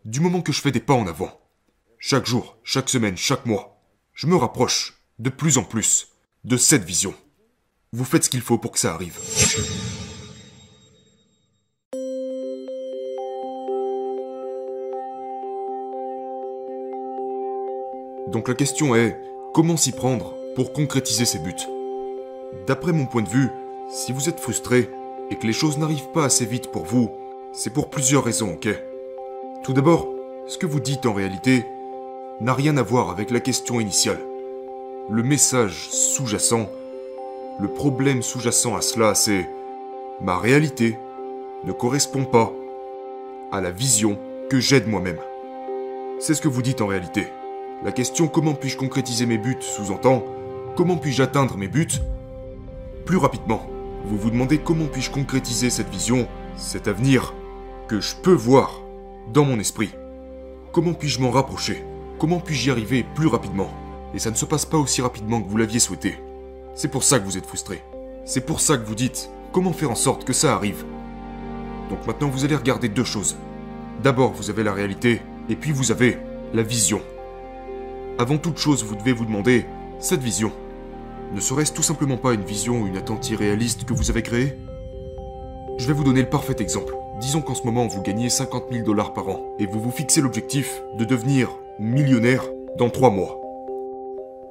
Du moment que je fais des pas en avant, chaque jour, chaque semaine, chaque mois, je me rapproche de plus en plus de cette vision. Vous faites ce qu'il faut pour que ça arrive. Donc la question est, comment s'y prendre pour concrétiser ses buts? D'après mon point de vue, si vous êtes frustré et que les choses n'arrivent pas assez vite pour vous, c'est pour plusieurs raisons, ok? Tout d'abord, ce que vous dites en réalité n'a rien à voir avec la question initiale. Le message sous-jacent, le problème sous-jacent à cela, c'est ma réalité ne correspond pas à la vision que j'ai de moi-même. C'est ce que vous dites en réalité. La question comment puis-je concrétiser mes buts sous-entend comment puis-je atteindre mes buts plus rapidement. Vous vous demandez comment puis-je concrétiser cette vision, cet avenir que je peux voir dans mon esprit. Comment puis-je m'en rapprocher? Comment puis-je y arriver plus rapidement? Et ça ne se passe pas aussi rapidement que vous l'aviez souhaité. C'est pour ça que vous êtes frustré. C'est pour ça que vous dites comment faire en sorte que ça arrive. Donc maintenant vous allez regarder deux choses. D'abord vous avez la réalité, et puis vous avez la vision. Avant toute chose vous devez vous demander, cette vision, ne serait-ce tout simplement pas une vision ou une attente irréaliste que vous avez créée? Je vais vous donner le parfait exemple. Disons qu'en ce moment vous gagnez 50 000 $ par an, et vous vous fixez l'objectif de devenir millionnaire dans 3 mois.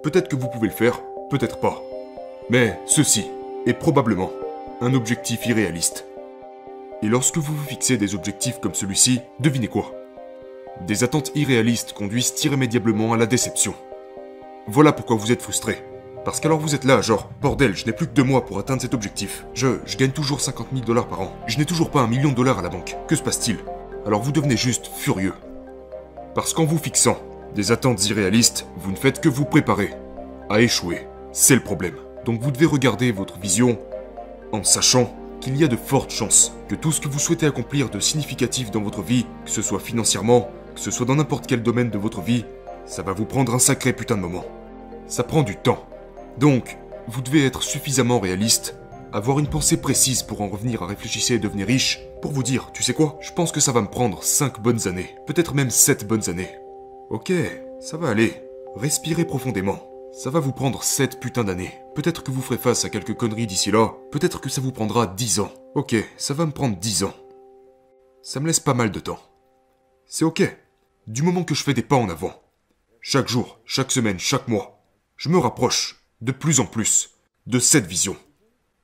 Peut-être que vous pouvez le faire, peut-être pas. Mais ceci est probablement un objectif irréaliste. Et lorsque vous vous fixez des objectifs comme celui-ci, devinez quoi? Des attentes irréalistes conduisent irrémédiablement à la déception. Voilà pourquoi vous êtes frustré. Parce qu'alors vous êtes là, genre, bordel, je n'ai plus que 2 mois pour atteindre cet objectif. Je gagne toujours 50 000 $ par an. Je n'ai toujours pas 1 million de $ à la banque. Que se passe-t-il? Alors vous devenez juste furieux. Parce qu'en vous fixant des attentes irréalistes, vous ne faites que vous préparer à échouer. C'est le problème. Donc vous devez regarder votre vision en sachant qu'il y a de fortes chances que tout ce que vous souhaitez accomplir de significatif dans votre vie, que ce soit financièrement, que ce soit dans n'importe quel domaine de votre vie, ça va vous prendre un sacré putain de moment. Ça prend du temps. Donc, vous devez être suffisamment réaliste, avoir une pensée précise pour en revenir à réfléchir et devenir riche, pour vous dire, tu sais quoi, je pense que ça va me prendre 5 bonnes années, peut-être même 7 bonnes années. Ok, ça va aller. Respirez profondément. Ça va vous prendre 7 putains d'années. Peut-être que vous ferez face à quelques conneries d'ici là, peut-être que ça vous prendra 10 ans. Ok, ça va me prendre 10 ans. Ça me laisse pas mal de temps. C'est ok. Du moment que je fais des pas en avant, chaque jour, chaque semaine, chaque mois, je me rapproche de plus en plus de cette vision.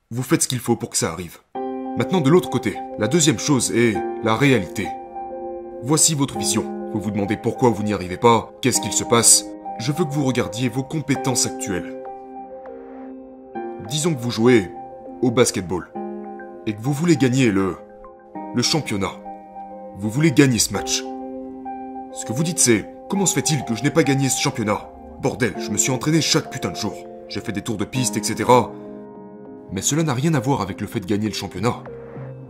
Vous faites ce qu'il faut pour que ça arrive. Maintenant de l'autre côté, la deuxième chose est la réalité. Voici votre vision. Vous vous demandez pourquoi vous n'y arrivez pas, qu'est-ce qu'il se passe. Je veux que vous regardiez vos compétences actuelles. Disons que vous jouez au basketball et que vous voulez gagner le championnat. Vous voulez gagner ce match. Ce que vous dites c'est, comment se fait-il que je n'ai pas gagné ce championnat? Bordel, je me suis entraîné chaque putain de jour. J'ai fait des tours de piste, etc. Mais cela n'a rien à voir avec le fait de gagner le championnat.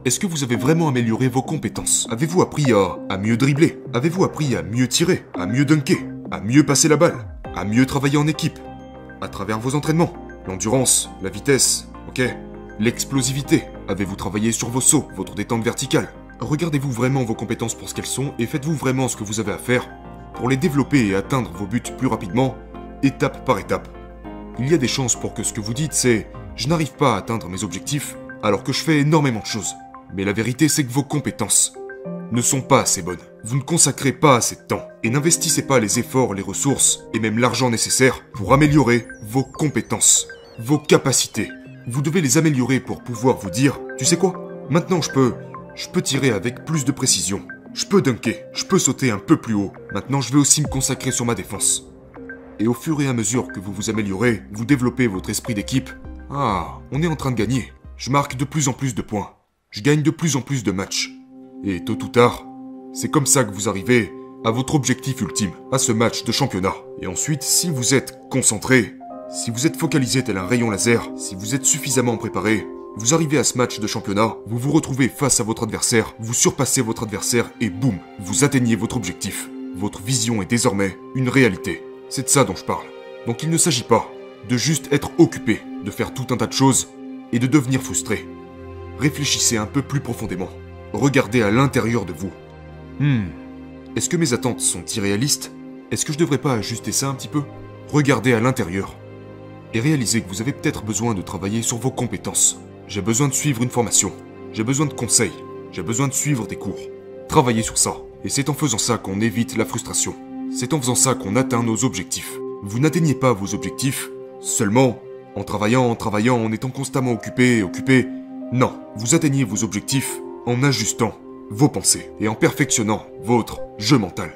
Est-ce que vous avez vraiment amélioré vos compétences? Avez-vous appris à mieux dribbler? Avez-vous appris à mieux tirer? À mieux dunker? À mieux passer la balle? À mieux travailler en équipe? À travers vos entraînements? L'endurance, la vitesse, ok? L'explosivité? Avez-vous travaillé sur vos sauts, votre détente verticale? Regardez-vous vraiment vos compétences pour ce qu'elles sont et faites-vous vraiment ce que vous avez à faire pour les développer et atteindre vos buts plus rapidement, étape par étape. Il y a des chances pour que ce que vous dites c'est « je n'arrive pas à atteindre mes objectifs alors que je fais énormément de choses ». Mais la vérité c'est que vos compétences ne sont pas assez bonnes. Vous ne consacrez pas assez de temps et n'investissez pas les efforts, les ressources et même l'argent nécessaire pour améliorer vos compétences, vos capacités. Vous devez les améliorer pour pouvoir vous dire « tu sais quoi, maintenant je peux tirer avec plus de précision. Je peux dunker, je peux sauter un peu plus haut. Maintenant je vais aussi me consacrer sur ma défense. » Et au fur et à mesure que vous vous améliorez, vous développez votre esprit d'équipe. Ah, on est en train de gagner. Je marque de plus en plus de points. Je gagne de plus en plus de matchs. Et tôt ou tard, c'est comme ça que vous arrivez à votre objectif ultime, à ce match de championnat. Et ensuite, si vous êtes concentré, si vous êtes focalisé tel un rayon laser, si vous êtes suffisamment préparé, vous arrivez à ce match de championnat, vous vous retrouvez face à votre adversaire, vous surpassez votre adversaire et boum, vous atteignez votre objectif. Votre vision est désormais une réalité. C'est de ça dont je parle. Donc il ne s'agit pas de juste être occupé, de faire tout un tas de choses et de devenir frustré. Réfléchissez un peu plus profondément. Regardez à l'intérieur de vous. Est-ce que mes attentes sont irréalistes? Est-ce que je devrais pas ajuster ça un petit peu? Regardez à l'intérieur. Et réalisez que vous avez peut-être besoin de travailler sur vos compétences. J'ai besoin de suivre une formation. J'ai besoin de conseils. J'ai besoin de suivre des cours. Travaillez sur ça. Et c'est en faisant ça qu'on évite la frustration. C'est en faisant ça qu'on atteint nos objectifs. Vous n'atteignez pas vos objectifs seulement en travaillant, en étant constamment occupé. Non, vous atteignez vos objectifs en ajustant vos pensées et en perfectionnant votre jeu mental.